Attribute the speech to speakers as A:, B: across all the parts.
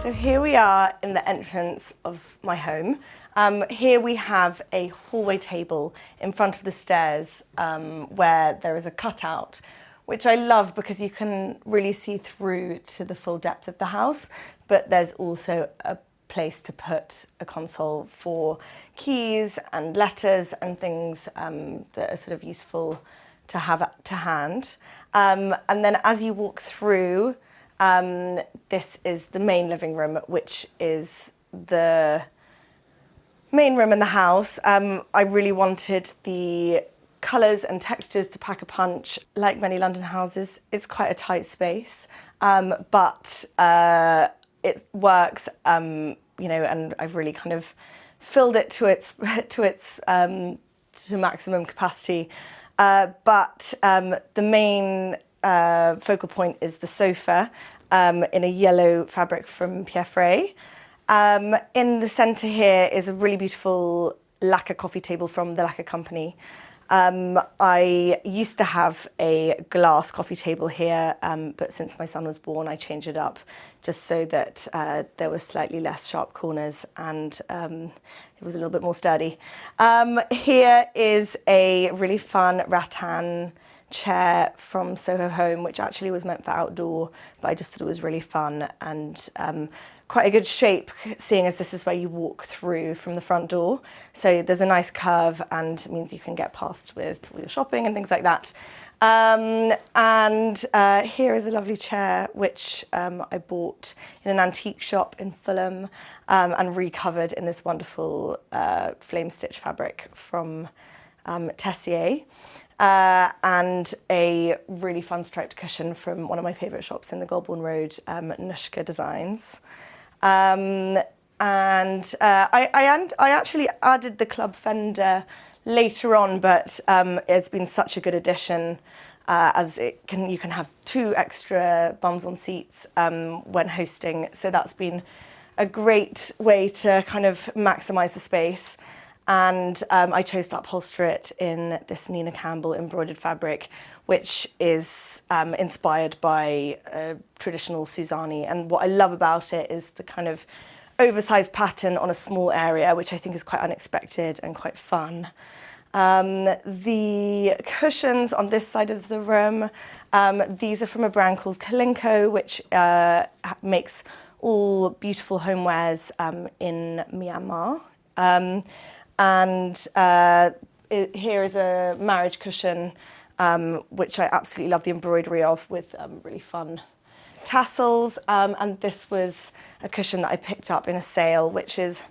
A: So here we are in the entrance of my home. Here we have a hallway table in front of the stairs where there is a cutout, which I love because you can really see through to the full depth of the house, but there's also a place to put a console for keys and letters and things that are sort of useful to have to hand. And then as you walk through, this is the main living room, which is the main room in the house. I really wanted the colours and textures to pack a punch. Like many London houses, it's quite a tight space, but it works, you know, and I've really kind of filled it to its to maximum capacity. But the main focal point is the sofa in a yellow fabric from Frey. In the centre here is a really beautiful lacquer coffee table from the lacquer company. I used to have a glass coffee table here, but since my son was born, I changed it up just so that there were slightly less sharp corners and it was a little bit more sturdy. Here is a really fun rattan chair from Soho Home, which actually was meant for outdoor, but I just thought it was really fun and quite a good shape, seeing as this is where you walk through from the front door. So there's a nice curve and it means you can get past with all your shopping and things like that. And here is a lovely chair, which I bought in an antique shop in Fulham and recovered in this wonderful flame stitch fabric from Tessier. And a really fun striped cushion from one of my favourite shops in the Golborne Road, Nooks Designs. And I actually added the club fender later on, but it's been such a good addition as you can have 2 extra bums on seats when hosting. So that's been a great way to kind of maximise the space. And I chose to upholster it in this Nina Campbell embroidered fabric, which is inspired by traditional Suzani. And what I love about it is the kind of oversized pattern on a small area, which I think is quite unexpected and quite fun. The cushions on this side of the room, these are from a brand called Kalinko, which makes all beautiful homewares in Myanmar. And here is a marriage cushion, which I absolutely love the embroidery of, with really fun tassels. And this was a cushion that I picked up in a sale, which is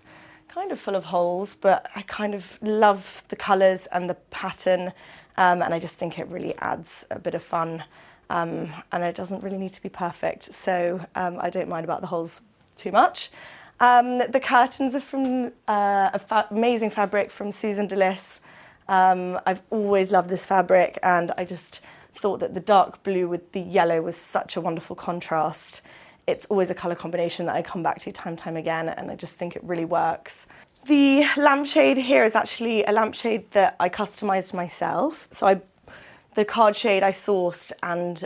A: kind of full of holes, but I kind of love the colours and the pattern. And I just think it really adds a bit of fun. And it doesn't really need to be perfect. So I don't mind about the holes too much. The curtains are from amazing fabric from Susan Deliss. I've always loved this fabric, and I just thought that the dark blue with the yellow was such a wonderful contrast. It's always a colour combination that I come back to time and time again, and I just think it really works. The lampshade here is actually a lampshade that I customised myself. So the card shade I sourced, and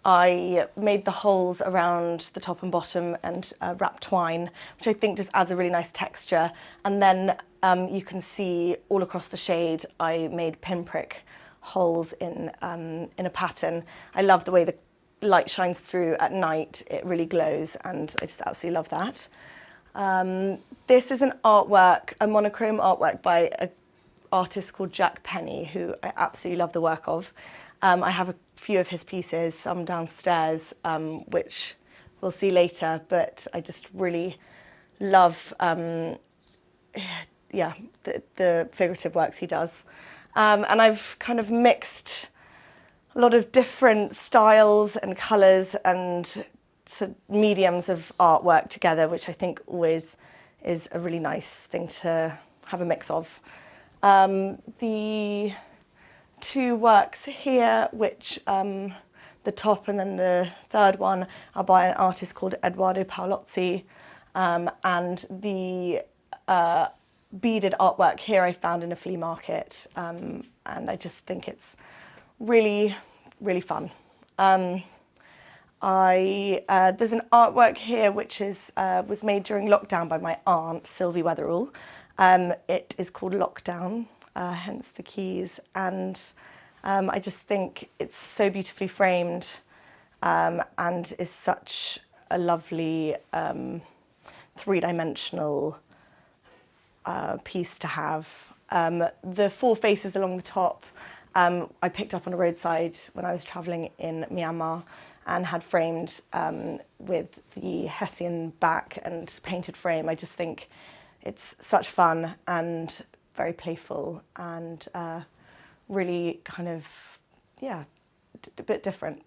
A: I made the holes around the top and bottom and wrapped twine, which I think just adds a really nice texture. And then you can see all across the shade, I made pinprick holes in a pattern. I love the way the light shines through at night. It really glows, and I just absolutely love that. This is an artwork, a monochrome artwork by an artist called Jack Penny, who I absolutely love the work of. I have a few of his pieces, some downstairs, which we'll see later, but I just really love the figurative works he does. And I've kind of mixed a lot of different styles and colours and sort of mediums of artwork together, which I think always is a really nice thing to have a mix of. The 2 works here, which the top and then the third one are by an artist called Edoardo Paolozzi, and the beaded artwork here I found in a flea market, and I just think it's really, really fun. There's an artwork here which was made during lockdown by my aunt, Sylvie Weatherall. It is called Lockdown, hence the keys, and I just think it's so beautifully framed and is such a lovely three-dimensional piece to have. The four faces along the top I picked up on a roadside when I was travelling in Myanmar and had framed with the Hessian back and painted frame. I just think it's such fun and very playful and really kind of, yeah, a bit different.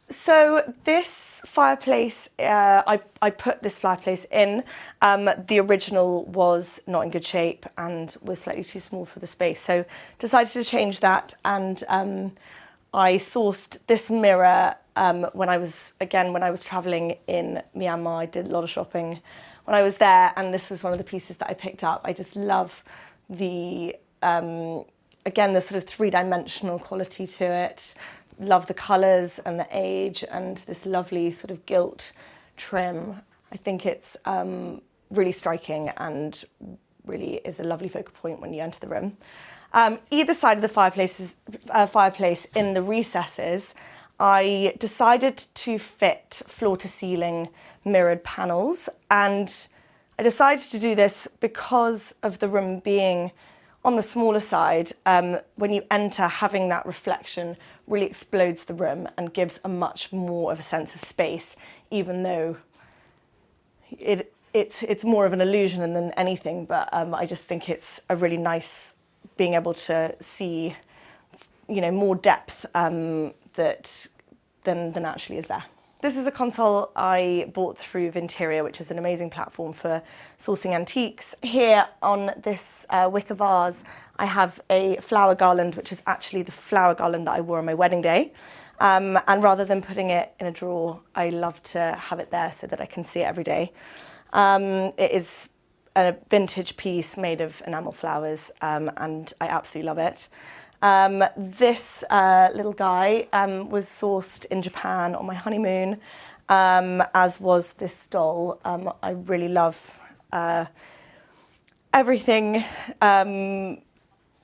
A: So this fireplace, I put this fireplace in. The original was not in good shape and was slightly too small for the space, so decided to change that, and I sourced this mirror when I was travelling in Myanmar. I did a lot of shopping when I was there, and this was one of the pieces that I picked up. I just love the, again, the sort of three-dimensional quality to it. Love the colours and the age and this lovely sort of gilt trim. I think it's really striking and really is a lovely focal point when you enter the room. Either side of the fireplace in the recesses, I decided to fit floor-to-ceiling mirrored panels, and I decided to do this because of the room being on the smaller side. When you enter, having that reflection really explodes the room and gives a much more of a sense of space, even though it's more of an illusion than anything. But I just think it's a really nice being able to see, you know, more depth than actually is there. This is a console I bought through Vinteria, which is an amazing platform for sourcing antiques. Here on this wicker vase, I have a flower garland, which is actually the flower garland that I wore on my wedding day. And rather than putting it in a drawer, I love to have it there so that I can see it every day. It is a vintage piece made of enamel flowers, and I absolutely love it. This little guy was sourced in Japan on my honeymoon, as was this doll. I really love everything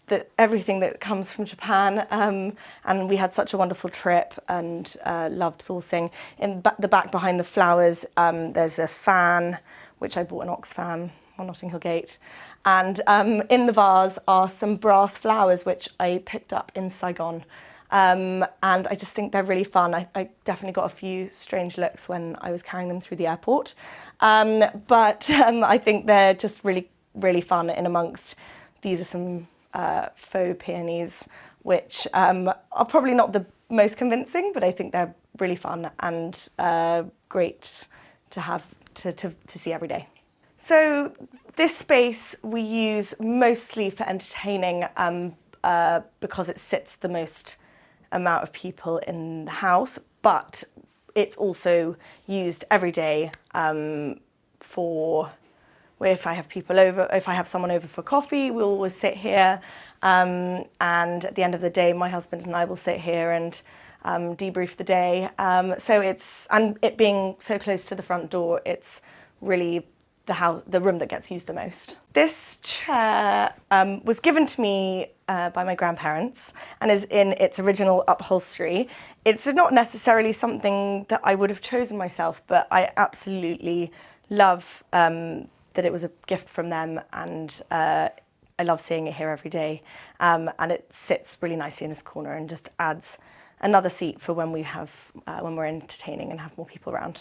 A: that comes from Japan, and we had such a wonderful trip and loved sourcing. In the back behind the flowers, there's a fan, which I bought an ox fan on Notting Hill Gate. And in the vase are some brass flowers, which I picked up in Saigon. And I just think they're really fun. I definitely got a few strange looks when I was carrying them through the airport. But I think they're just really, really fun in amongst. These are some faux peonies, which are probably not the most convincing, but I think they're really fun and great to have to see every day. So this space we use mostly for entertaining because it sits the most amount of people in the house, but it's also used every day for if I have people over, if I have someone over for coffee, we'll always sit here. And at the end of the day, my husband and I will sit here and debrief the day. So it being so close to the front door, it's really the room that gets used the most. This chair was given to me by my grandparents and is in its original upholstery. It's not necessarily something that I would have chosen myself, but I absolutely love that it was a gift from them, and I love seeing it here every day. And it sits really nicely in this corner and just adds another seat for when we're entertaining and have more people around.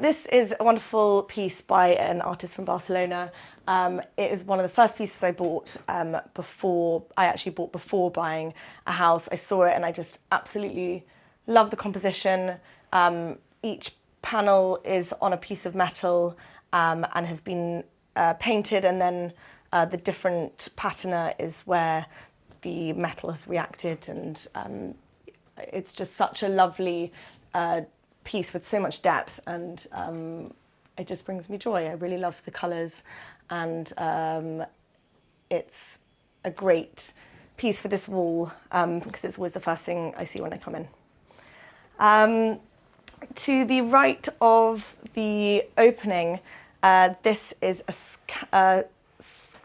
A: This is a wonderful piece by an artist from Barcelona. It is one of the first pieces I bought before buying a house. I saw it and I just absolutely love the composition. Each panel is on a piece of metal and has been painted, and then the different patina is where the metal has reacted, and it's just such a lovely piece with so much depth, and it just brings me joy. I really love the colours, and it's a great piece for this wall because it's always the first thing I see when I come in. To the right of the opening, this is a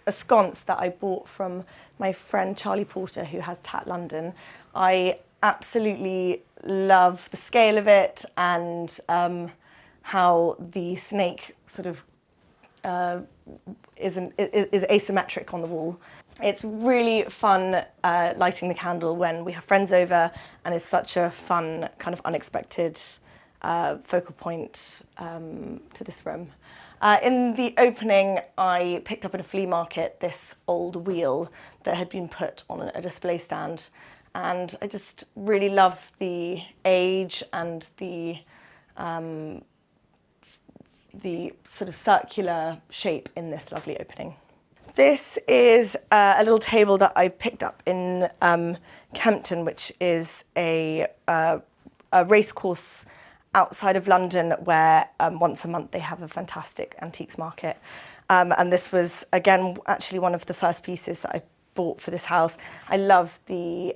A: sconce that I bought from my friend Charlie Porter, who has Tat London. I absolutely love the scale of it and how the snake sort of is asymmetric on the wall. It's really fun lighting the candle when we have friends over, and it's such a fun, kind of unexpected focal point to this room. In the opening, I picked up at a flea market this old wheel that had been put on a display stand, and I just really love the age and the sort of circular shape in this lovely opening. This is a little table that I picked up in Kempton, which is a racecourse outside of London where once a month they have a fantastic antiques market. And this was, again, actually one of the first pieces that I bought for this house. I love the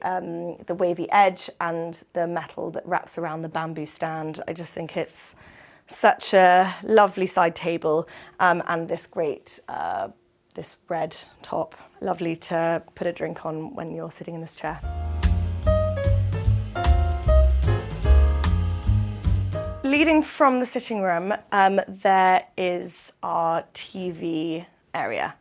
A: wavy edge and the metal that wraps around the bamboo stand. I just think it's such a lovely side table, and this great, this red top. Lovely to put a drink on when you're sitting in this chair. Leading from the sitting room, there is our TV area.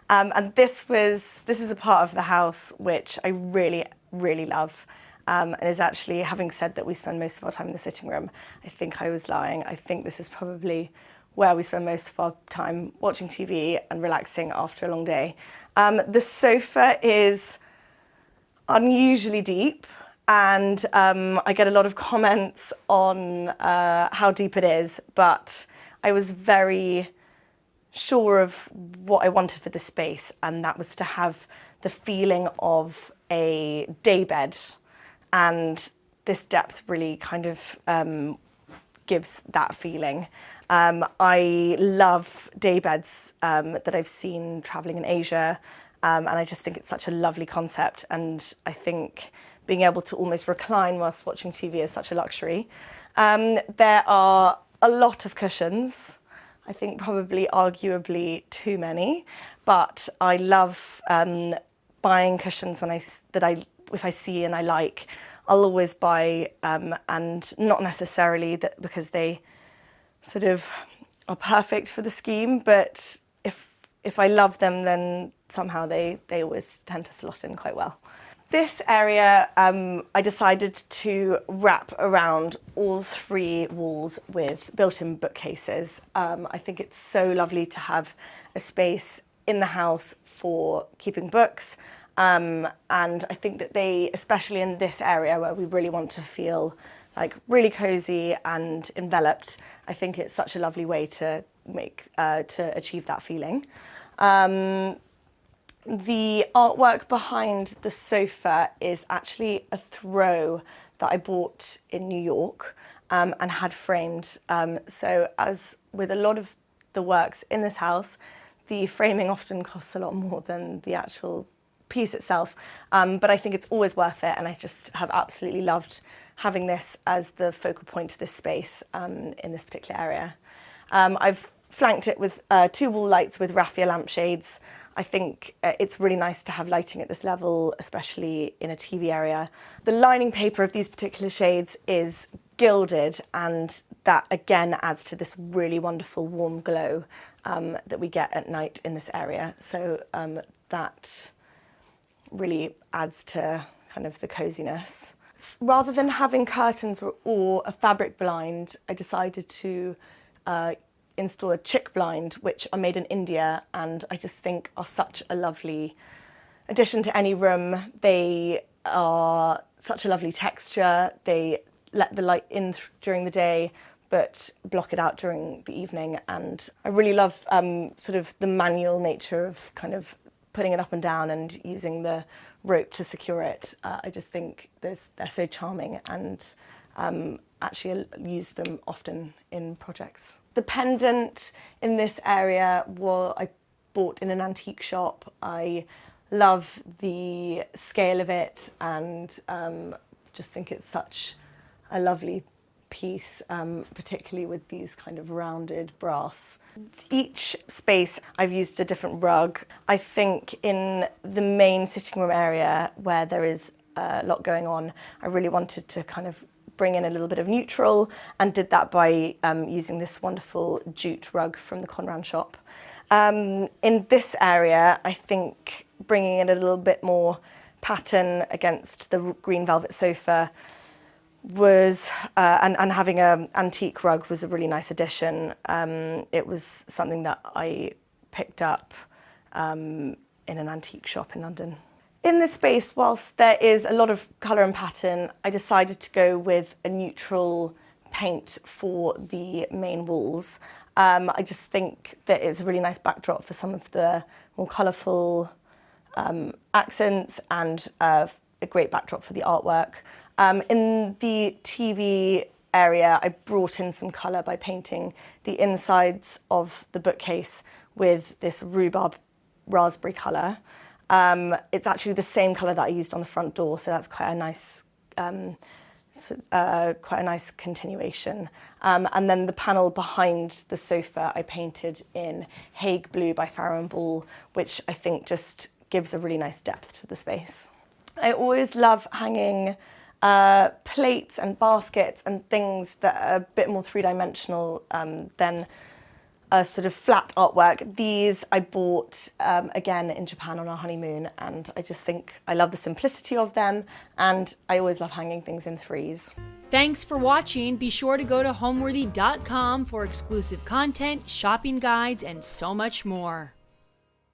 A: And this is a part of the house which I really, really love. And is actually, having said that we spend most of our time in the sitting room, I think I was lying. I think this is probably where we spend most of our time watching TV and relaxing after a long day. The sofa is unusually deep, and I get a lot of comments on how deep it is, but I was very sure of what I wanted for this space, and that was to have the feeling of a daybed. And this depth really kind of gives that feeling. I love daybeds that I've seen travelling in Asia, and I just think it's such a lovely concept. And I think being able to almost recline whilst watching TV is such a luxury. There are a lot of cushions. I think probably arguably too many, but I love buying cushions if I see and I like. I'll always buy, and not necessarily that because they sort of are perfect for the scheme, but if I love them, then somehow they always tend to slot in quite well. This area, I decided to wrap around all three walls with built-in bookcases. I think it's so lovely to have a space in the house for keeping books. And I think that they, especially in this area where we really want to feel like really cozy and enveloped, I think it's such a lovely way to achieve that feeling. The artwork behind the sofa is actually a throw that I bought in New York and had framed. So as with a lot of the works in this house, the framing often costs a lot more than the actual piece itself, but I think it's always worth it, and I just have absolutely loved having this as the focal point to this space in this particular area. I've flanked it with 2 wall lights with raffia lampshades. I think it's really nice to have lighting at this level, especially in a TV area. The lining paper of these particular shades is gilded, and that again adds to this really wonderful warm glow that we get at night in this area. So that really adds to kind of the coziness. Rather than having curtains or a fabric blind, I decided to install a chick blind, which are made in India, and I just think are such a lovely addition to any room. They are such a lovely texture. They let the light in during the day, but block it out during the evening. And I really love sort of the manual nature of kind of putting it up and down and using the rope to secure it. I just think they're so charming, and actually use them often in projects. The pendant in this area I bought in an antique shop. I love the scale of it, and just think it's such a lovely piece, particularly with these kind of rounded brass. Each space I've used a different rug. I think in the main sitting room area where there is a lot going on, I really wanted to kind of bring in a little bit of neutral, and did that by using this wonderful jute rug from the Conran shop. In this area, I think bringing in a little bit more pattern against the green velvet sofa was, and having an antique rug was a really nice addition. It was something that I picked up in an antique shop in London. In this space, whilst there is a lot of colour and pattern, I decided to go with a neutral paint for the main walls. I just think that it's a really nice backdrop for some of the more colourful accents, and a great backdrop for the artwork. In the TV area, I brought in some colour by painting the insides of the bookcase with this rhubarb-raspberry colour. It's actually the same colour that I used on the front door, so that's quite a nice continuation. And then the panel behind the sofa I painted in Hague Blue by Farrow & Ball, which I think just gives a really nice depth to the space. I always love hanging plates and baskets and things that are a bit more three-dimensional than a sort of flat artwork. These I bought again in Japan on our honeymoon, and I just think I love the simplicity of them, and I always love hanging things in threes.
B: Thanks for watching. Be sure to go to homeworthy.com for exclusive content, shopping guides, and so much more.